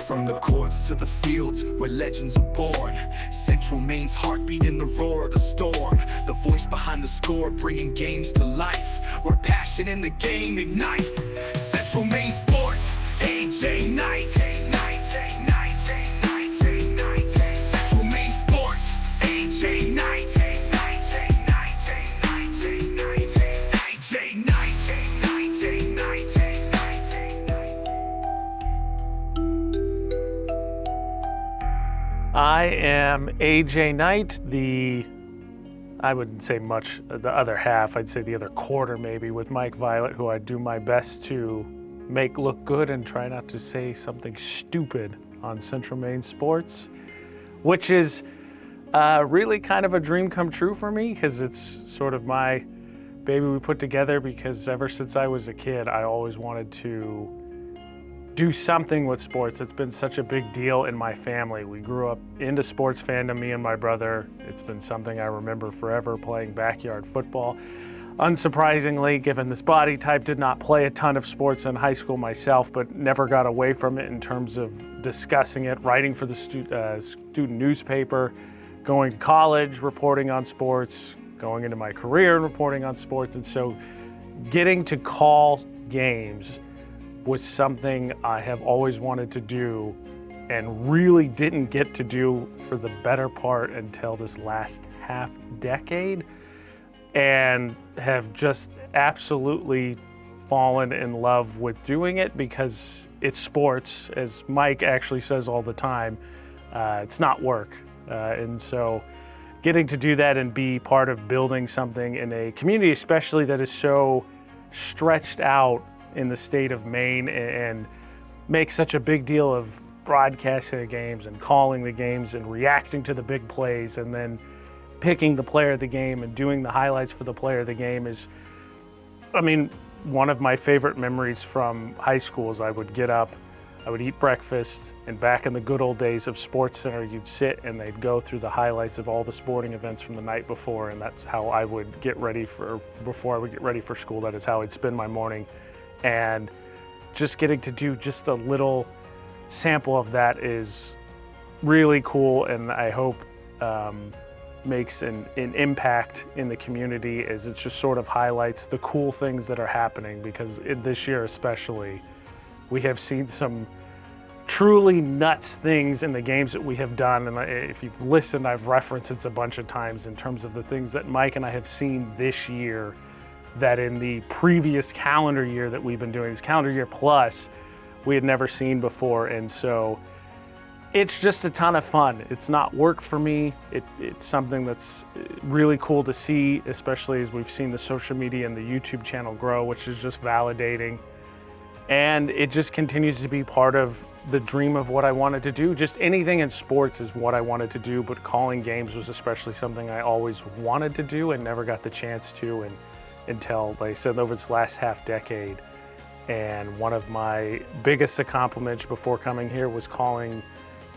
From the courts to the fields where legends are born, Central Maine's heartbeat in the roar of the storm. The voice behind the score, bringing games to life, where passion in the game ignite. Central Maine Sports, AJ Knight. Central Maine Sports, AJ Knight. I am AJ Knight, I wouldn't say much the other half, I'd say the other quarter maybe, with Mike Violette, who I do my best to make look good and try not to say something stupid on Central Maine Sports, which is really kind of a dream come true for me, because it's sort of my baby we put together, because ever since I was a kid, I always wanted to do something with sports. It's been such a big deal in my family. We grew up into sports fandom, me and my brother. It's been something I remember forever, playing backyard football. Unsurprisingly, given this body type, did not play a ton of sports in high school myself, but never got away from it in terms of discussing it, writing for the student newspaper, going to college, reporting on sports, going into my career and reporting on sports. And so getting to call games was something I have always wanted to do and really didn't get to do for the better part until this last half decade, and have just absolutely fallen in love with doing it because it's sports. As Mike actually says all the time, it's not work. And so getting to do that and be part of building something in a community, especially that is so stretched out in the state of Maine, and make such a big deal of broadcasting the games and calling the games and reacting to the big plays and then picking the player of the game and doing the highlights for the player of the game is, one of my favorite memories from high school is I would get up, I would eat breakfast, and back in the good old days of Sports Center, you'd sit and they'd go through the highlights of all the sporting events from the night before, and that's how I would get ready before I would get ready for school. That is how I'd spend my morning. And just getting to do just a little sample of that is really cool, and I hope makes an impact in the community, as it just sort of highlights the cool things that are happening, because this year especially, we have seen some truly nuts things in the games that we have done. And if you've listened, I've referenced it a bunch of times in terms of the things that Mike and I have seen this year that in the previous calendar year that we've been doing, this calendar year plus, we had never seen before. And so it's just a ton of fun. It's not work for me. It's something that's really cool to see, especially as we've seen the social media and the YouTube channel grow, which is just validating. And it just continues to be part of the dream of what I wanted to do. Just anything in sports is what I wanted to do, but calling games was especially something I always wanted to do and never got the chance to, until, like I said, over this last half decade. And one of my biggest accomplishments before coming here was calling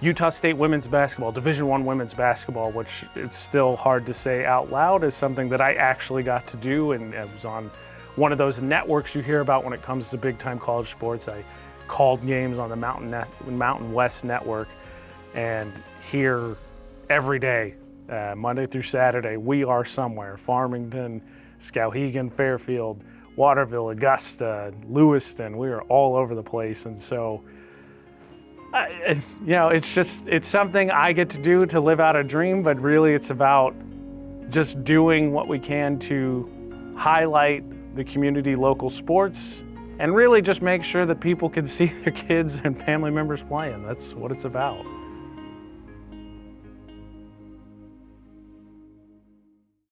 Utah State women's basketball, Division I women's basketball, which it's still hard to say out loud is something that I actually got to do. And it was on one of those networks you hear about when it comes to big time college sports. I called games on the Mountain West network, and here every day, Monday through Saturday, we are somewhere. Farmington, Skowhegan, Fairfield, Waterville, Augusta, Lewiston, we are all over the place. And so, it's something I get to do to live out a dream, but really it's about just doing what we can to highlight the community local sports and really just make sure that people can see their kids and family members playing. That's what it's about.